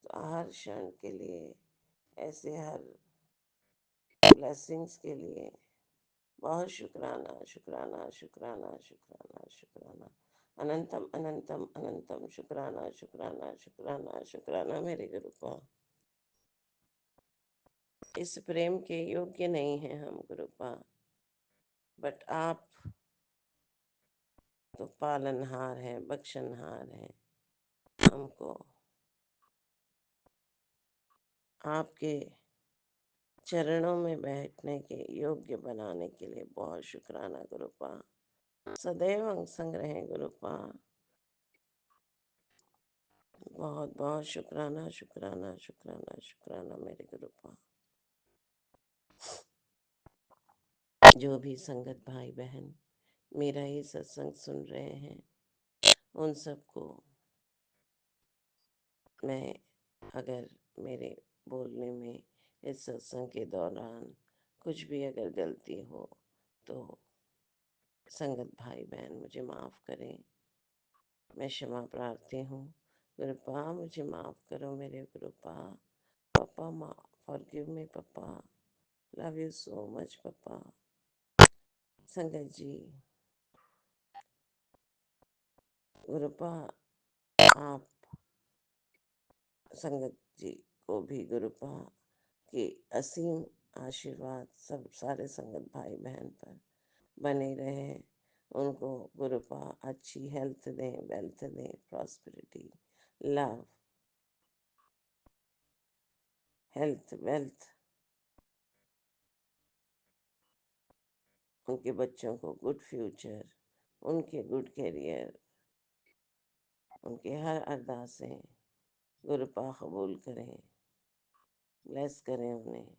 तो हर क्षण के लिए, ऐसे हर ब्लेसिंग्स के लिए बहुत शुक्राना शुक्राना शुक्राना शुक्राना शुक्राना, अनंतम अनंतम अनंतम शुक्राना शुक्राना शुक्राना शुक्राना मेरे गुरुपा। इस प्रेम के योग्य नहीं हैं हम गुरुपा, बट आप तो पालनहार हैं, बख्शनहार हैं। हमको आपके चरणों में बैठने के योग्य बनाने के लिए बहुत शुक्राना गुरुपा। सदैव अंग संग रहें गुरुपा। बहुत बहुत शुक्राना शुक्राना शुक्राना शुक्राना मेरे गुरुपा। जो भी संगत भाई बहन मेरा ये सत्संग सुन रहे हैं, उन सबको मैं, अगर मेरे बोलने में इस सत्संग के दौरान कुछ भी अगर गलती हो तो संगत भाई बहन मुझे माफ़ करें, मैं क्षमा प्रार्थी हूँ। गुरुपा मुझे माफ़ करो मेरे गुरुपा। पापा फॉरगिव मी पापा, लव यू सो मच पापा। संगत जी, गुरुपा आप संगत जी को भी गुरुपा के असीम आशीर्वाद सब सारे संगत भाई बहन पर बने रहे। उनको गुरुपा अच्छी हेल्थ दें, वेल्थ दें, प्रॉस्पेरिटी, लव, हेल्थ, वेल्थ। उनके बच्चों को गुड फ्यूचर, उनके गुड करियर, उनके हर अरदासें गुरुपा कबूल करें, ब्लेस करें उन्हें।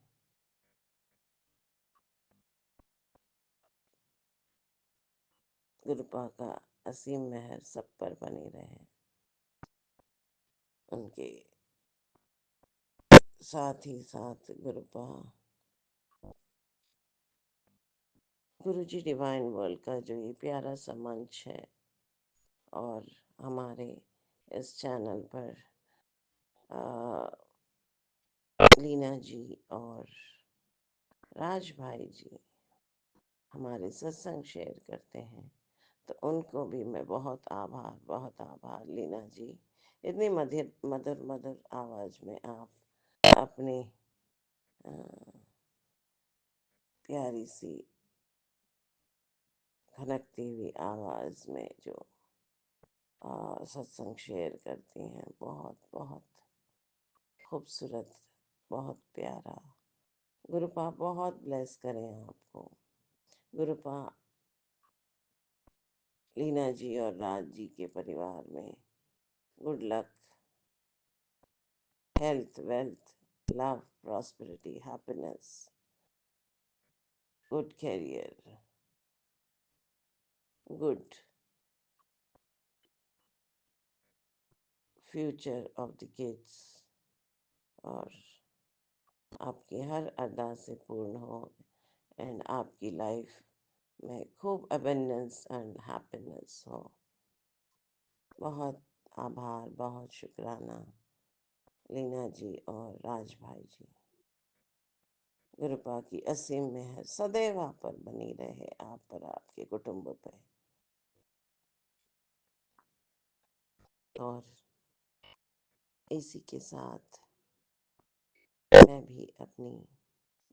गुरुपा का असीम मेहर सब पर बनी रहे। उनके साथ ही साथ गुरुपा गुरुजी डिवाइन वर्ल्ड का जो ये प्यारा सा मंच है, और हमारे इस चैनल पर लीना जी और राज भाई जी हमारे सत्संग शेयर करते हैं, तो उनको भी मैं बहुत आभार। लीना जी, इतनी मधुर मधुर मधुर आवाज़ में आप अपनी प्यारी सी खनकती हुई आवाज़ में जो सत्संग शेयर करती हैं, बहुत बहुत खूबसूरत, बहुत प्यारा। गुरुपा बहुत ब्लेस करें आपको। गुरुपा लीना जी और राज जी के परिवार में good luck, health, wealth, love, prosperity, happiness, good career, good future of the kids, और आपकी हर अरदासें पूर्ण हो, एंड आपकी लाइफ में खूब अबेंडेंस एंड हैप्पीनेस हो। बहुत आभार, बहुत शुक्राना लीना जी और राज भाई जी। गुरुपा की असीम मेहर सदैव आप पर बनी रहे, आप पर, आपके कुटुंब पे। और इसी के साथ मैं भी अपनी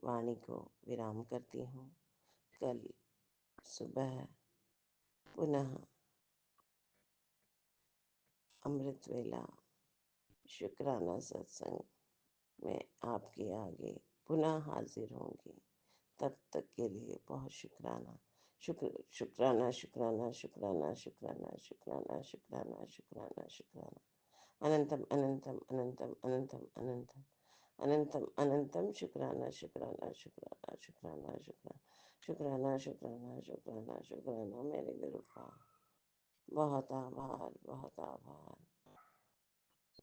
वाणी को विराम करती हूँ। कल सुबह पुनः अमृत वेला शुक्राना सत्संग में आपके आगे पुनः हाजिर होंगी। तब तक के लिए बहुत शुक्राना, शुक्राना शुक्राना शुक्राना शुक्राना शुक्राना शुक्राना शुक्राना शुक्राना, अनंतम अनंतम अनंतम अनंतम अनंतम अनंतम अनंतम शुक्राना शुक्राना शुक्राना शुक्राना शुक्राना शुक्राना शुक्राना शुक्राना शुक्राना मेरे गुरु का। बहुत आभार, बहुत आभार।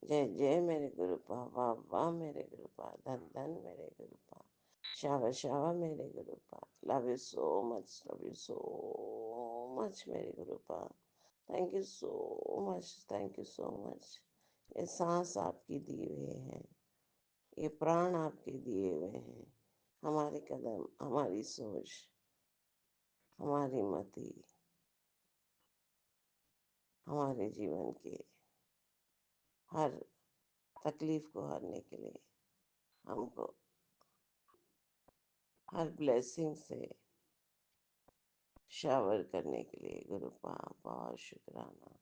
जय जय मेरे गुरु पा, वाह वाह मेरे गुरु पा, धन धन मेरे गुरु पा, शावा शावा मेरे गुरु पा। Love you so much, love you so much मेरे गुरु पा। Thank you so much, thank you so much. ये सांस आपकी दिए हुए हैं, ये प्राण आपके दिए हुए हैं। हमारे कदम, हमारी सोच, हमारी मति, हमारे जीवन के हर तकलीफ को हरने के लिए, हमको हर ब्लेसिंग से शावर करने के लिए गुरु पा बहुत शुक्राना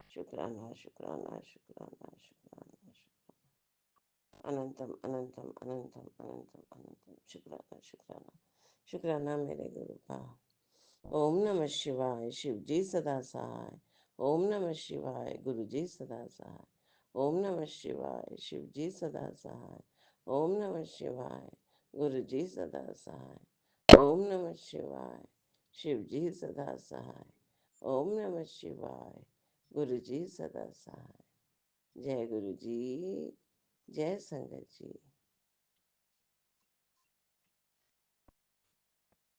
शुक्राना शुक्राना शुक्राना शुक्राना शुक्राना। अनंतम अनंतम अनंतम अनंतम अनंतम शुक्राना शुक्राना शुक्राना मेरे गुरु पा। ओम नमः शिवाय, शिव जी सदा सहाय। ओम नमः शिवाय, गुरु जी सदा सहाय। ओम नमः शिवाय, शिव जी सदा सहाय। ओम नमः शिवाय, गुरु जी सदा सहाय। ओम नमः शिवाय, शिव जी सदा सहाय। ओम नमः शिवाय, गुरु जी सदा सहाय। जय गुरु जी, जय संगत जी।